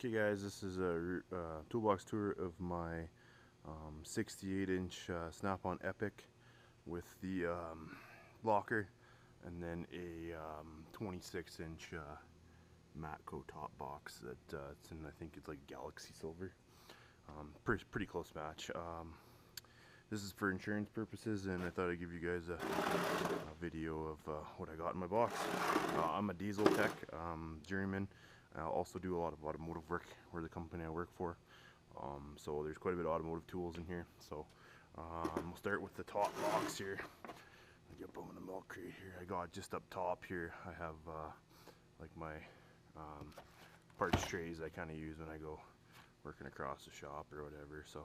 Okay guys, this is a toolbox tour of my 68-inch snap-on Epiq with the locker, and then a 26-inch Matco top box that it's in, I think it's like Galaxy Silver. Pretty close match. This is for insurance purposes, and I thought I'd give you guys a video of what I got in my box. I'm a diesel tech, journeyman. I also do a lot of automotive work for the company I work for. So there's quite a bit of automotive tools in here. So we'll start with the top box here. I'll get them in the milk crate here. I got just up top here, I have like my parts trays I kind of use when I go working across the shop or whatever. So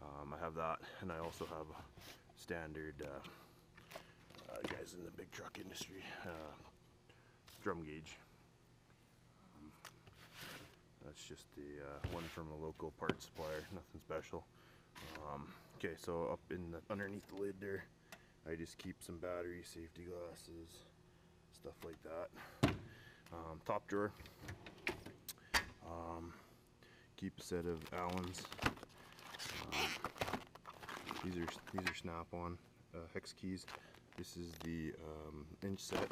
I have that, and I also have a standard guys in the big truck industry drum gauge. That's just the one from a local parts supplier, nothing special. Okay, so up in underneath the lid there, I just keep some batteries, safety glasses, stuff like that. Top drawer, keep a set of Allens. These are snap-on hex keys. This is the inch set,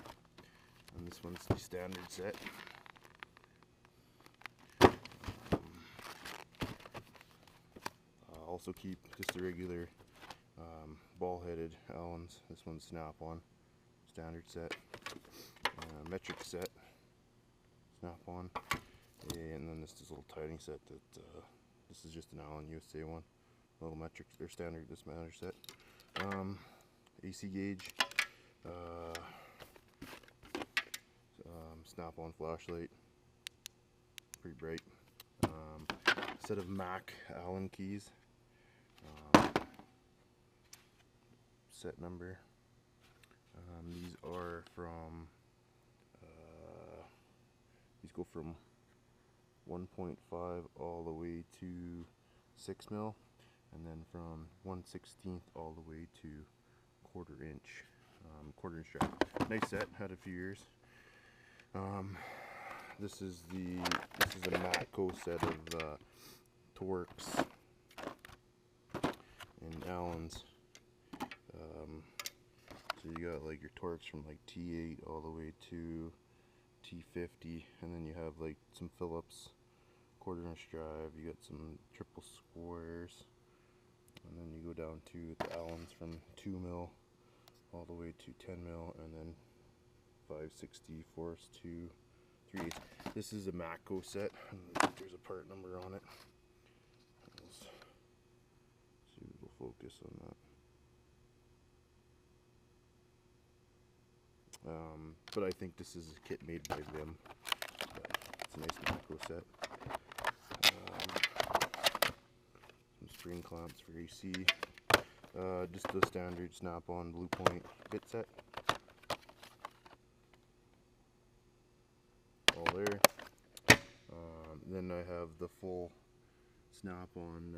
and this one's the standard set. Also keep just a regular ball-headed Allens. This one's snap-on, standard set. Metric set, snap-on. And then this little tightening set that this is just an Allen USA one. Little metric or standard dismounter set. AC gauge. Snap-on flashlight. Pretty bright. Set of Mac Allen keys. Set number. These are from these go from 1.5 all the way to 6 mil, and then from 1/16 all the way to quarter inch strap. Nice set, had a few years. This is a Matco set of Torx and Allens. So you got like your Torx from like T8 all the way to T50, and then you have like some Phillips quarter inch drive. You got some triple squares, and then you go down to the Allens from 2 mil all the way to 10 mil, and then 5/64 to 3/8. This is a Matco set. There's a part number on it. Let's see if we'll focus on that. But I think this is a kit made by them. It's a nice Matco set. Some spring clamps for AC. Just the standard snap-on Blue Point bit set. All there. Then I have the full snap-on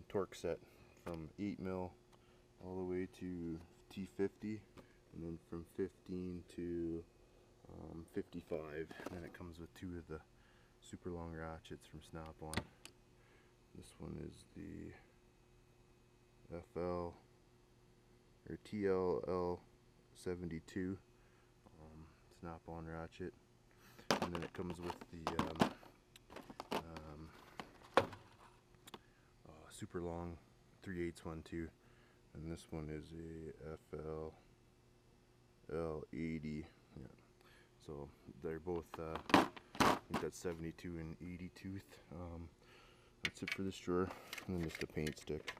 Torx set from 8 mil all the way to T50, and then from 15 to 55. And then it comes with 2 of the super long ratchets from Snap-on. This one is the FL or TLL 72 Snap-on ratchet, and then it comes with the super long 3/8 one too. And this one is a FL L80. Yeah. So they're both, I think that's 72 and 80 tooth. That's it for this drawer. And then just a paint stick.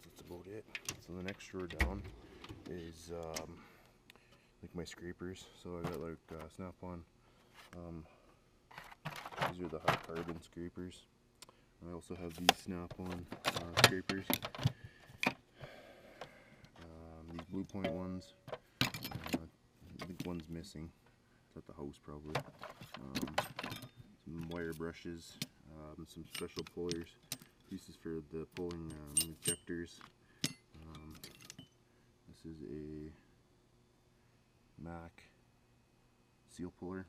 That's about it. So the next drawer down is like my scrapers. So I got like snap-on. These are the high carbon scrapers. I also have these snap-on scrapers. These Blue Point ones. I think one's missing. It's at the house probably. Some wire brushes, some special pullers, pieces for the pulling injectors. This is a Mac seal puller.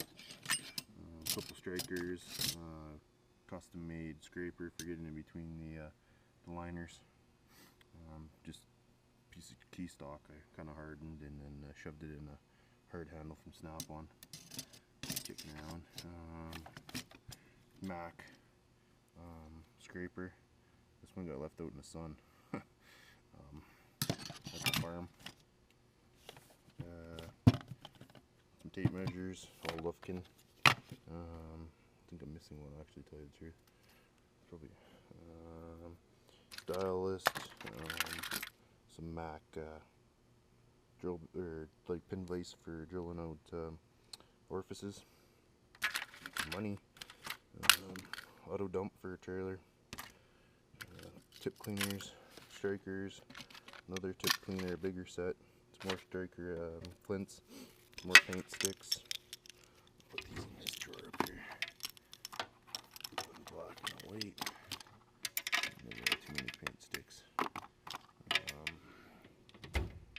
couple strikers, custom made scraper for getting in between the liners. Just piece of key stock I kind of hardened and then shoved it in a hard handle from Snap-on. Kicking around. Mac scraper. This one got left out in the sun at the farm. Some tape measures, all Lufkin. I think I'm missing one actually, to tell you the truth. Probably dial list, some Mac drill or like pin vise for drilling out orifices, money, auto dump for a trailer, tip cleaners, strikers, another tip cleaner, bigger set, some more striker flints, more paint sticks. Put these in this drawer up here. Black and white. Never had too many paint sticks.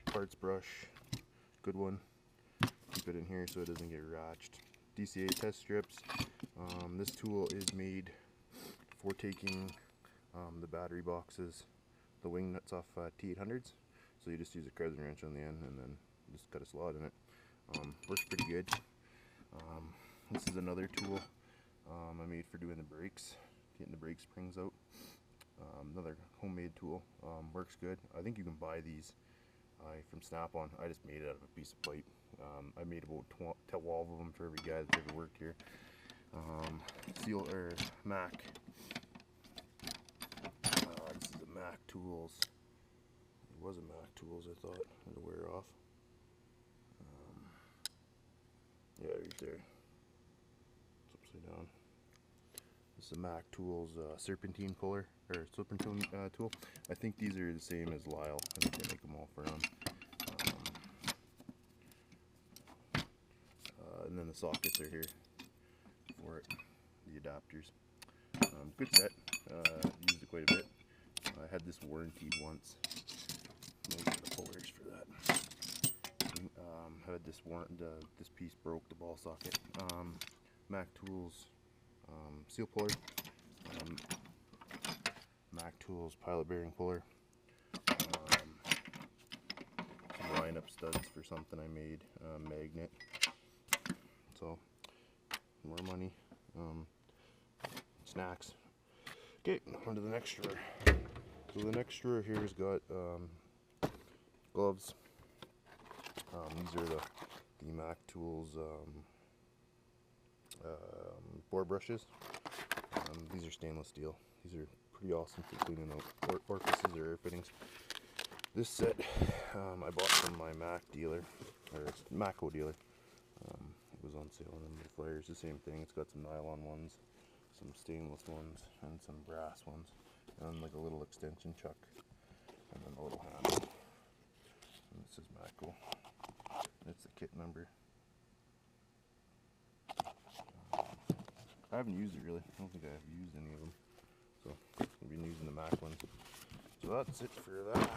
Parts brush, good one. Keep it in here so it doesn't get ratched. DCA test strips. This tool is made for taking the battery boxes, the wing nuts off T800s. So you just use a crescent wrench on the end and then just cut a slot in it. Works pretty good. This is another tool I made for doing the brakes, getting the brake springs out. Another homemade tool. Works good. I think you can buy these from Snap-on. I just made it out of a piece of pipe. I made about 12 of them for every guy that's ever worked here. Seal or Mac. This is a Mac Tools. It was a Mac Tools, I thought. Had to wear off. Yeah, right there. It's upside down. This is a Mac Tools serpentine puller or serpentine tool. I think these are the same as Lyle. I think they make them all for them. And then the sockets are here for it, the adapters. Good set. Used it quite a bit. I had this warranted once. Those are the pullers for that. Had this piece broke, the ball socket. Mac Tools seal puller. Mac Tools pilot bearing puller. Some line up studs for something I made. Magnet. So more money. Snacks. Okay, on to the next drawer. So the next drawer here has got gloves. These are the Mac Tools bore brushes. These are stainless steel. These are pretty awesome for cleaning out orifices or air fittings. This set I bought from my Mac dealer, or Maco dealer. It was on sale on the flyers. The same thing. It's got some nylon ones, some stainless ones, and some brass ones, and like a little extension chuck, and then a little handle. And this is Maco. That's the kit number. I haven't used it really. I don't think I've used any of them. So I've been using the Mac ones. So that's it for that.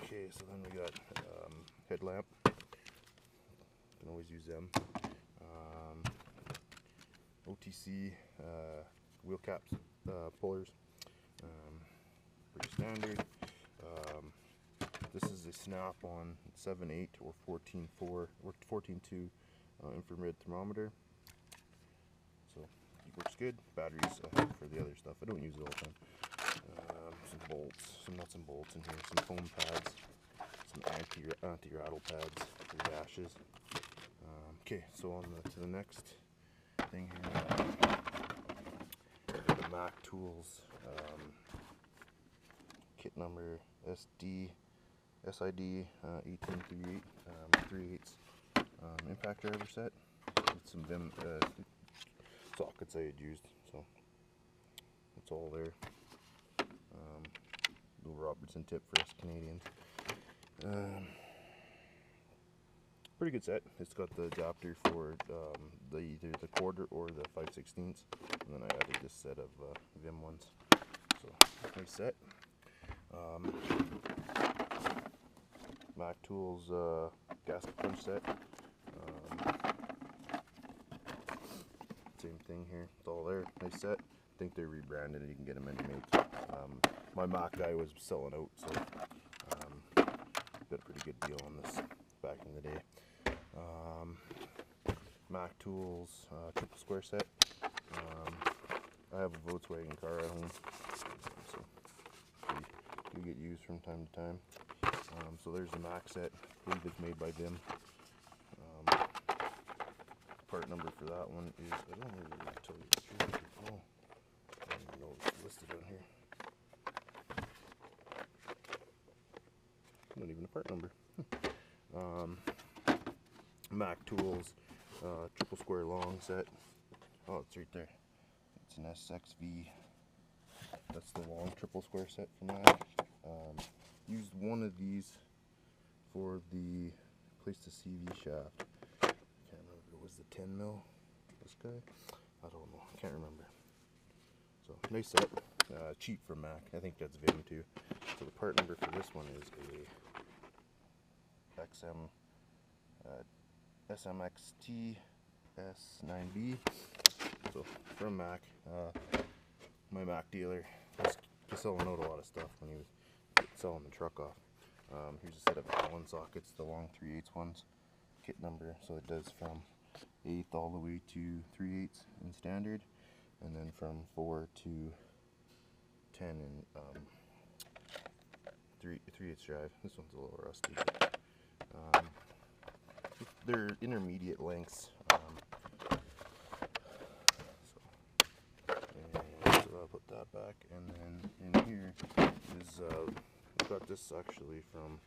Okay, so then we got headlamp. You can always use them. OTC wheel caps pullers. Pretty standard. This is a Snap-on 7.8 or 14.4 or 14.2 infrared thermometer. So it works good. Batteries I have for the other stuff. I don't use it all the time. Some bolts, some nuts and bolts in here. Some foam pads. Some anti-rattle pads for dashes. Okay, so on to the next thing here. The Mac Tools kit number SID 1838 3/8 impact driver set with some Vim sockets I had used, so it's all there. Little Robertson tip for us Canadians. Pretty good set. It's got the adapter for either the quarter or the 5/16, and then I added this set of Vim ones. So nice set. Mac Tools gasket punch set. same thing here. It's all there. Nice set. I think they're rebranded and you can get them in make. My Mac guy was selling out, so got a pretty good deal on this back in the day. Mac tools, triple square set. I have a Volkswagen car at home, so we get used from time to time. So there's the Mac set. I believe it's made by them. Part number for that one is, I don't really tell you the truth. Oh, I don't even know it's listed on here. Not even a part number. Mac tools, triple square long set. Oh, it's right there. It's an SXV. That's the long triple square set for Mac. Used one of these for the place to CV shaft. I can't remember if it was the 10 mil. This guy? I don't know. I can't remember. So nice set. Cheap for Mac. I think that's Vim too. So the part number for this one is a SMXT S9B. So from Mac, my Mac dealer was selling out a lot of stuff when he was selling the truck off. Here's a set of Allen sockets, the long 3/8 ones, kit number. So it does from 1/8 all the way to 3/8 in standard, and then from 4 to 10 in 3/8 drive. This one's a little rusty. They're intermediate lengths. So I'll put that back, and then in here is I got this actually from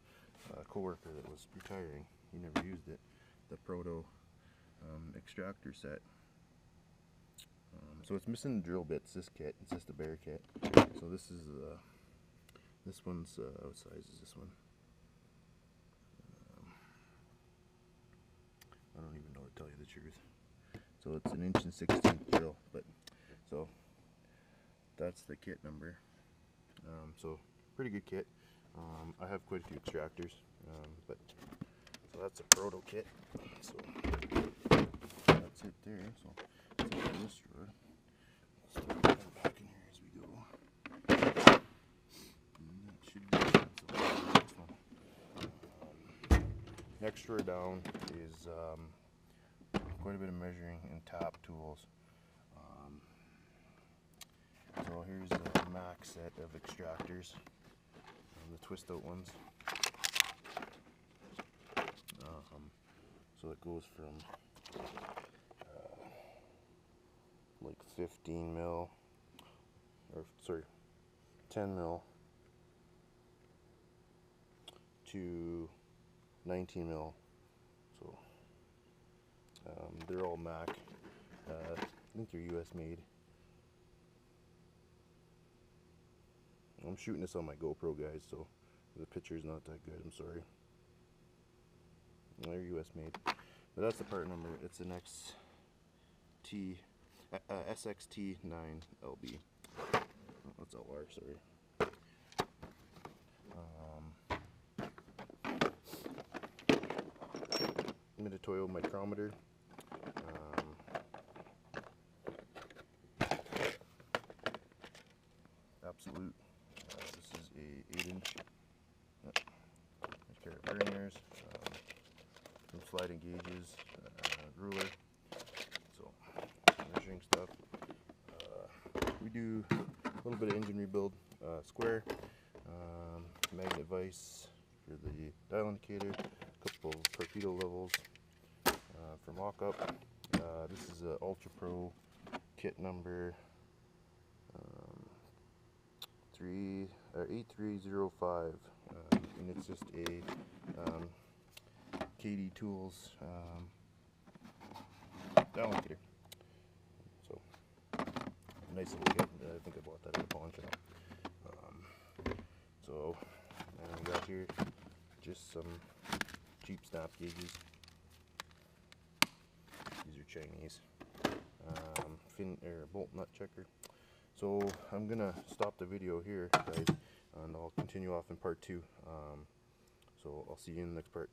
a coworker that was retiring. He never used it. The Proto extractor set. So it's missing the drill bits. This kit, it's just a bare kit. So this is this one's what size is this one? I don't even know to tell you the truth. So it's an 1 1/16 drill, but so that's the kit number. So pretty good kit. I have quite a few extractors, but so that's a proto kit. So that's it there. So let's open this drawer. Let's put that back in here as we go. And that should be it. So this one. Next drawer down is quite a bit of measuring and tap tools. So here's the Mac set of extractors, the twist out ones. So it goes from like 15 mil, or sorry, 10 mil to 19 mil. So they're all Mac. I think they're US made. I'm shooting this on my GoPro, guys, so the picture's not that good. I'm sorry. They're US made. But that's the part number. It's an SXT9LB. That's LR, sorry. Mitutoyo micrometer. Absolute. This is a 8-inch. Carrot burners, some sliding gauges, ruler. So measuring stuff. We do a little bit of engine rebuild. Square, magnet vise for the dial indicator, a couple of torpedo levels for mock-up. This is a Ultra Pro kit number 8305, and it's just a KD Tools dial indicator. So nice little kit. I think I bought that at a pawn shop. So and we got here just some cheap snap gauges. These are Chinese. Fin or bolt nut checker. So I'm gonna stop the video here, guys, and I'll continue off in part 2. So I'll see you in the next part.